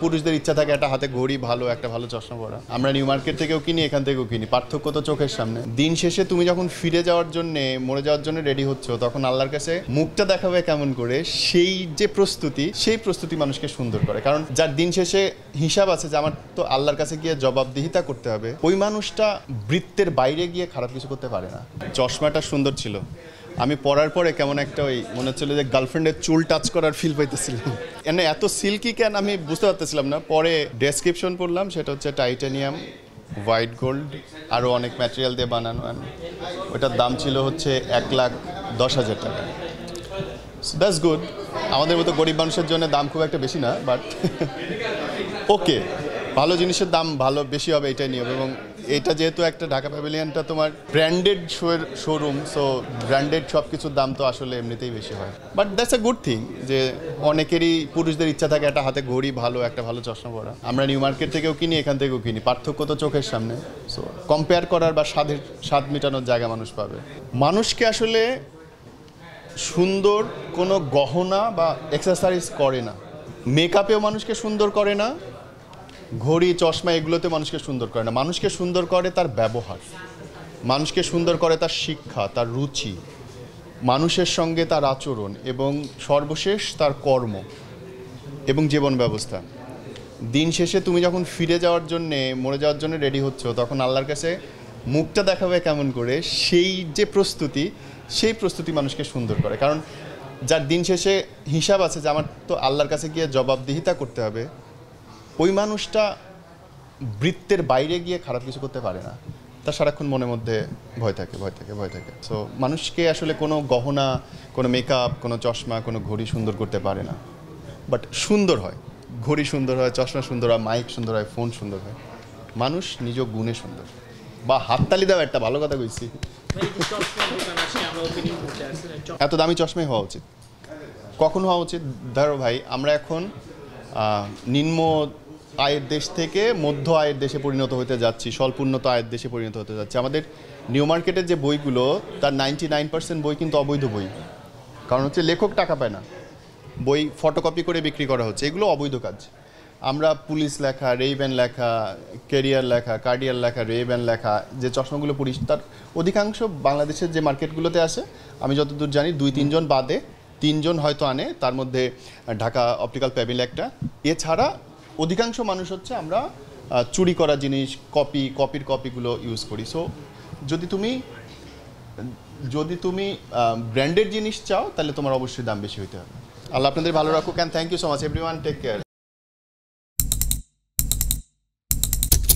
পুরুষদের ইচ্ছা থাকে একটা হাতে ঘড়ি ভালো একটা ভালো চশমা পরা। আমরা নিউ মার্কেট থেকেও কিনি, এখান থেকেও কিনি, পার্থক্য তো চোখের সামনে। দিন শেষে তুমি যখন ফিরে যাওয়ার জন্য মরে যাওয়ার জন্য রেডি হচ্ছ, তখন আল্লাহর কাছে মুখটা দেখাবে কেমন করে, সেই যে প্রস্তুতি, সেই প্রস্তুতি মানুষকে সুন্দর করে। কারণ যার দিন শেষে হিসাব আছে যে আমার তো আল্লাহর কাছে গিয়ে জবাবদিহিতা করতে হবে, ওই মানুষটা বৃত্তের বাইরে গিয়ে খারাপ কিছু করতে পারে না। চশমাটা সুন্দর ছিল, আমি পরার পরে কেমন একটা ওই মনে হচ্ছিল যে গার্লফ্রেন্ডের চুল টাচ করার ফিল পাইতেছিলাম। এনে এত সিল্কি কেন আমি বুঝতে পারতেছিলাম না। পরে ডেসক্রিপশন পড়লাম, সেটা হচ্ছে টাইটানিয়াম, হোয়াইট গোল্ড, আরও অনেক ম্যাটেরিয়াল দিয়ে বানানো। ওটার দাম ছিল হচ্ছে 1,10,000 টাকা। That's good. আমাদের মতো গরিব মানুষের জন্য দাম খুব একটা বেশি না, বাট ওকে, ভালো জিনিসের দাম ভালো বেশি হবে এটাই নিয়ম। এবং এটা যেহেতু একটা ঢাকা প্যাভিলিয়নটা তোমার ব্র্যান্ডেড শোরুম, সো ব্র্যান্ডেড সব কিছুর দাম তো আসলে এমনিতেই বেশি হয়। But that's a good thing যে অনেকেরই পুরুষদের ইচ্ছা থাকে একটা হাতে ঘড়ি ভালো একটা ভালো চশমা পরা। আমরা নিউ মার্কেট থেকেও কিনি, এখান থেকেও কিনি, পার্থক্য তো চোখের সামনে। সো কম্পেয়ার করার বা স্বাদ মেটানোর জায়গা মানুষ পাবে। মানুষকে আসলে সুন্দর কোনো গহনা বা এক্সারসাইজ করে না, মেকআপেও মানুষকে সুন্দর করে না, ঘড়ি চশমা এগুলোতে মানুষকে সুন্দর করে না। মানুষকে সুন্দর করে তার ব্যবহার, মানুষকে সুন্দর করে তার শিক্ষা, তার রুচি, মানুষের সঙ্গে তার আচরণ, এবং সর্বশেষ তার কর্ম এবং জীবন ব্যবস্থা। দিন শেষে তুমি যখন ফিরে যাওয়ার জন্যে মরে যাওয়ার জন্য রেডি হচ্ছ, তখন আল্লাহর কাছে মুখটা দেখাবে কেমন করে, সেই যে প্রস্তুতি, সেই প্রস্তুতি মানুষকে সুন্দর করে। কারণ যার দিন শেষে হিসাব আছে যে আমার তো আল্লাহর কাছে গিয়ে জবাবদিহিতা করতে হবে, ওই মানুষটা বৃত্তের বাইরে গিয়ে খারাপ কিছু করতে পারে না। তার সারাক্ষণ মনের মধ্যে ভয় থাকে। সো মানুষকে আসলে কোনো গহনা, কোনো মেকআপ, কোনো চশমা, কোনো ঘড়ি সুন্দর করতে পারে না, বাট সুন্দর হয়। ঘড়ি সুন্দর হয়, চশমা সুন্দর হয়, মাইক সুন্দর হয়, ফোন সুন্দর হয়। মানুষ নিজ গুণে সুন্দর। বা হাততালি দাও, একটা ভালো কথা কইছি। এত দামি চশমাই হওয়া উচিত। কখন হওয়া উচিত? ধরো ভাই, আমরা এখন নিম্ন আয়ের দেশ থেকে মধ্য আয়ের দেশে পরিণত হতে যাচ্ছি, স্বল্পোন্নত আয়ের দেশে পরিণত হতে যাচ্ছি। আমাদের নিউ মার্কেটের যে বইগুলো, তার 99% বই কিন্তু অবৈধ বই। কারণ হচ্ছে লেখক টাকা পায় না, বই ফটোকপি করে বিক্রি করা হচ্ছে, এগুলো অবৈধ কাজ। আমরা পুলিশ লেখা, রেইব্যান লেখা, ক্যারিয়ার লেখা, কার্ডিয়ার লেখা, রেইব্যান লেখা যে চশমাগুলো পড়ি, তার অধিকাংশ বাংলাদেশের যে মার্কেটগুলোতে আসে, আমি যতদূর জানি 2-3 জন বাদে 3 জন হয়তো আনে, তার মধ্যে ঢাকা অপটিক্যাল প্যাভিল একটা। এছাড়া অধিকাংশ মানুষ হচ্ছে আমরা চুরি করা জিনিস, কপির কপিগুলো ইউজ করি। সো যদি তুমি ব্র্যান্ডেড জিনিস চাও, তাহলে তোমার অবশ্যই দাম বেশি হইতে হবে। আল্লাহ আপনাদের ভালো রাখুক, and thank you so much everyone, take care.